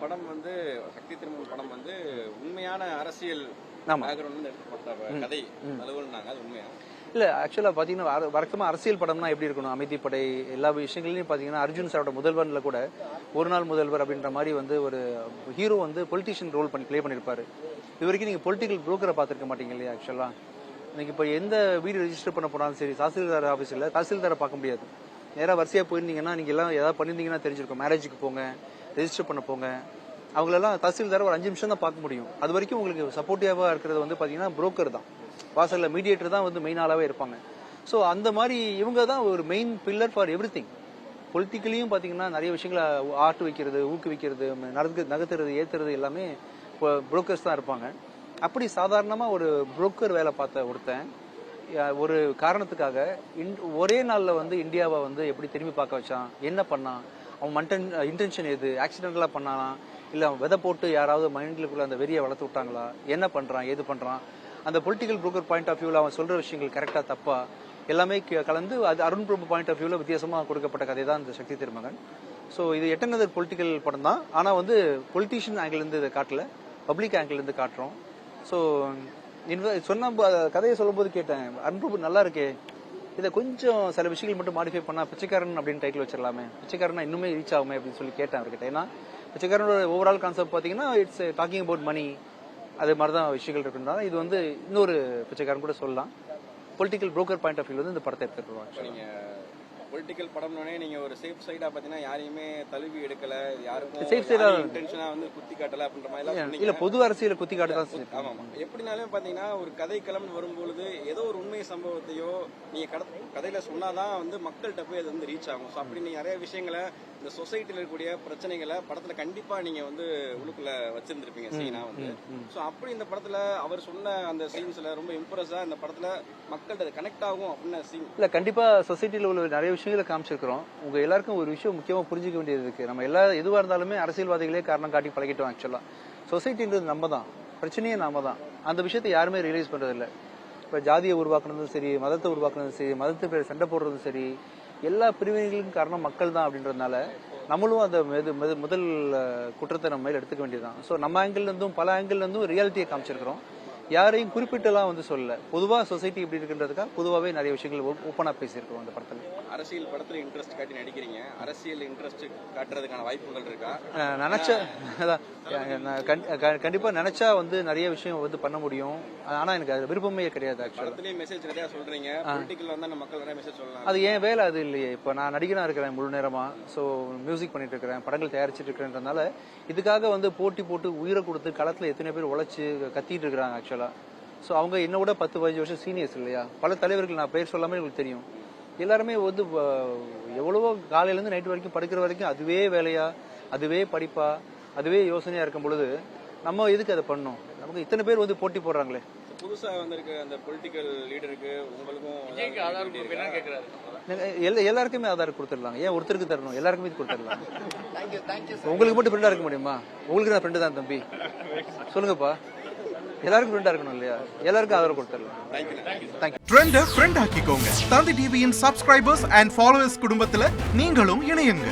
படம் வந்து சக்தி திருமகன் படம் வந்து உண்மையான அரசியல் பேக்ரவுண்ட் எடுக்கப்பட்ட கதை அலுவல்னாங்க, அது உண்மையா? இல்லை, ஆக்சுவலாக பார்த்தீங்கன்னா வழக்கமாக அரசியல் படம்னா எப்படி இருக்கணும், அமைதிப்படை எல்லா விஷயங்கள்லையும் பார்த்தீங்கன்னா அர்ஜுன் சாரோட முதல்வனில் கூட ஒரு நாள் முதல்வர் அப்படின்ற மாதிரி வந்து ஒரு ஹீரோ வந்து பொலிட்டிஷியன் ரோல் ப்ளே பண்ணியிருப்பாரு. இது வரைக்கும் நீங்கள் பொலிட்டிக்கல் புரோக்கரை பார்த்துருக்க மாட்டீங்க இல்லையா? ஆக்சுவலாக நீங்கள் இப்போ எந்த வீடு ரெஜிஸ்டர் பண்ண போனாலும் சரி, தாசில்தார் ஆஃபீஸில் தாசில்தாரை பார்க்க முடியாது. நேராக வரிசையாக போயிருந்தீங்கன்னா நீங்கள் எல்லாம் ஏதாவது பண்ணியிருந்தீங்கன்னா தெரிஞ்சிருக்கும். மேரேஜுக்கு போங்க, ரெஜிஸ்டர் பண்ண போங்க, அவங்களெல்லாம் தாசில்தாரை ஒரு 5 நிமிஷம் தான் பார்க்க முடியும். அது வரைக்கும் உங்களுக்கு சப்போர்ட்டிவாக இருக்கிறது வந்து பார்த்தீங்கன்னா புரோக்கர் தான், வாசலில் மீடியேட்டர் தான் வந்து மெயின் ஆளாகவே இருப்பாங்க. ஸோ அந்த மாதிரி இவங்க தான் ஒரு main pillar for everything. பொலிட்டிக்கலையும் பார்த்தீங்கன்னா நிறைய விஷயங்களை ஆட்டு வைக்கிறது, ஊக்குவிக்கிறது, நகர்த்துறது, ஏற்றுறது எல்லாமே இப்போ புரோக்கர்ஸ் தான் இருப்பாங்க. அப்படி சாதாரணமாக ஒரு புரோக்கர் வேலை பார்த்த ஒருத்தன் ஒரு காரணத்துக்காக ஒரே நாளில் வந்து இந்தியாவை வந்து எப்படி திரும்பி பார்க்க வச்சான், என்ன பண்ணான், அவன் இன்டென்ஷன் எது, ஆக்சிடென்டலாக பண்ணானா இல்லை அவன் விதை போட்டு யாராவது மைண்டுக்குள்ள அந்த வெறியை வளர்த்து விட்டாங்களா, என்ன பண்ணுறான், ஏது பண்ணுறான், அந்த பொலிட்டிக்கல் புரோக்கர் பாயிண்ட் ஆஃப் வியூவில் அவன் சொல்கிற விஷயங்கள் கரெக்டாக தப்பா எல்லாமே கலந்து அது அருண் பிரபு பாயிண்ட் ஆஃப் வியூவில் வித்தியாசமாக கொடுக்கப்பட்ட கதை தான் இந்த சக்தி திருமகன். ஸோ இது எட்டனதர் பொலிட்டிக்கல் படம் தான், ஆனால் வந்து பொலிட்டீஷியன் ஆங்கிலேருந்து இதை காட்டல, பப்ளிக் ஆங்கிலேருந்து காட்டுறோம். ஸோ சொன்ன கதையை சொல்லும்போது கேட்டேன், அருண் பிரபு நல்லா இருக்கே, இதை கொஞ்சம் சில விஷயங்கள் மட்டும் மாடிஃபை பண்ணால் பிச்சைக்காரன் அப்படின்னு டைட்டில் வச்சிடலாமே, பிச்சைக்காரனா இன்னுமே ரீச் ஆகுமே அப்படின்னு சொல்லி கேட்டேன் அவர்கிட்ட. ஏன்னா பிச்சைக்காரனோட ஓவரால் கான்செப்ட் பார்த்தீங்கன்னா இட்ஸ் டாக்கிங் அபவுட் மணி, அது மாதிரி தான் விஷயங்கள் இருக்குன்றதால இது வந்து இன்னொரு பிச்சைக்காரன் கூட சொல்லலாம். Political broker point of view வந்து இந்த படத்தை எடுத்துருவாங்க. நீங்க பொலிட்டிக்கல் படம்னே நீங்க ஒரு சேஃப் சைடா பாத்தீங்கன்னா யாரையுமே தழுவி எடுக்கல, யாருக்கும் சேஃப் சைடா இன்டென்ஷனா வந்து குத்தி காட்டல அப்படின்ற மாதிரி இல்ல, பொது அரசியல குத்தி காட்டதான். ஆமா, எப்படினாலும் பாத்தீங்கன்னா ஒரு கதைக்களம் வரும்பொழுது ஏதோ ஒரு உண்மை சம்பவத்தையோ நீங்க கதையில சொன்னாதான் வந்து மக்கள்கிட்ட போய் அது வந்து ரீச் ஆகும். ஸோ அப்படி நீங்க நிறைய விஷயங்களை இந்த சொசைட்டில இருக்கக்கூடிய பிரச்சனைகளை படத்துல கண்டிப்பா நீங்க வந்து உள்ளுக்குள்ள வச்சிருந்திருப்பீங்க சீனா வந்து. ஸோ அப்படி இந்த படத்துல அவர் சொன்ன அந்த சீன்ஸ்ல ரொம்ப இம்ப்ரெஸ்ஸா இந்த படத்துல மக்கள்கிட்ட கனெக்ட் ஆகும் அப்படின்னு சீன். இல்ல, கண்டிப்பா சொசைட்டில உள்ள நிறைய விஷயங்களை காமிச்சிருக்கிறோம். உங்க எல்லாருக்கும் ஒரு விஷயம் முக்கியமா புரிஞ்சுக்க வேண்டியது இருக்கு. நம்ம எதுவா இருந்தாலுமே அரசியல்வாதிகளே காரணம் காட்டி பழகிட்டோம். ஆக்சுவலா சொசைட்டின்றது நம்ம தான், பிரச்சனையே நாம தான். அந்த விஷயத்தை யாருமே ரியலைஸ் பண்றது இல்லை. இப்ப ஜாதியை உருவாக்குனதும் சரி, மதத்தை உருவாக்குனதும் சரி, மதத்தை பேர் சண்டை போடுறதும் சரி, எல்லா பிரிவினைகளுக்கும் காரணம் மக்கள் தான் அப்படின்றதுனால நம்மளும் அந்த முதல் குற்றத்தை நம்ம மேல எடுத்துக்க வேண்டியதுதான். ஸோ நம்ம ஆங்கிள் இருந்தும் பல ஆங்கிள் இருந்தும் ரியாலிட்டியை காமிச்சிருக்கிறோம். யாரையும் குறிப்பிட்டெல்லாம் வந்து சொல்லல, பொதுவாக சொசைட்டி இப்படி இருக்குன்றதுக்காக பொதுவாகவே நிறைய விஷயங்கள் ஓப்பனாக பேசியிருக்கோம் அந்த படத்தில். அரசியல் படத்தில் இன்ட்ரெஸ்ட் காட்டி நடிக்கிறீங்க, அரசியல் இன்ட்ரெஸ்ட் காட்டுறதுக்கான வாய்ப்புகள் இருக்கா? நினைச்ச கண்டிப்பா நினைச்சா வந்து நிறைய விஷயம் வந்து பண்ண முடியும். ஆனா எனக்கு அது விருப்பமே கிடையாது. ஆக்சுவலா மெசேஜ் நிறைய சொல்றீங்க, பொலிட்டிக்கல் வந்தா நம்ம மக்கள் நிறைய மெசேஜ் சொல்லலாம். அது ஏன் வேலை அது இல்லையே. இப்போ நான் நடிகனா இருக்கிறேன் முழு நேரமா, ஸோ மியூசிக் பண்ணிட்டு இருக்கிறேன், படங்கள் தயாரிச்சிட்டு இருக்கிறேன்றதுனால இதுக்காக வந்து போட்டி போட்டு உயிரை கொடுத்து களத்துல எத்தனை பேர் உழைச்சு கத்திட்டு இருக்கிறாங்க ஆக்சுவலா. ஸோ அவங்க என்னோட 10-15 வருஷம் சீனியர்ஸ் இல்லையா. பல தலைவர்கள் நான் பேர் சொல்லாமல் உங்களுக்கு தெரியும். எல்லாருமே வந்து எவ்வளவோ காலையிலேருந்து நைட்டு வரைக்கும் படுக்கிற வரைக்கும் அதுவே வேலையா, அதுவே படிப்பா, அதுவே யோசனையா இருக்கும் பொழுது நம்ம எதுக்கு அதை பண்ணோம்? நமக்கு இத்தனை பேர் வந்து போட்டி போடுறாங்களே. புதுசா வந்திருக்க அந்த பொலிட்டிக்கல் லீடருக்கு உங்களுக்கும் எல்லாருக்குமே ஆதார் கொடுத்துடலாம். ஏன் ஒருத்தருக்கு தரணும்? எல்லாருக்குமே கொடுத்துடலாம். உங்களுக்கு மட்டும் ஃப்ரெண்டா இருக்க முடியுமா? உங்களுக்கு நான் ஃப்ரெண்டு தான் தம்பி, சொல்லுங்கப்பா. எல்லாருக்கும் ஃப்ரெண்டா இருக்கணும் இல்லையா? எல்லாருக்கும் ஆதரவு கொடுத்துடலாம். ட்ரெண்ட ஃப்ரெண்ட் ஆக்கிக்கோங்க. தந்தி டிவியின் சப்ஸ்கிரைபர்ஸ் அண்ட் ஃபாலோவர்ஸ் குடும்பத்துல நீங்களும் இணையுங்க.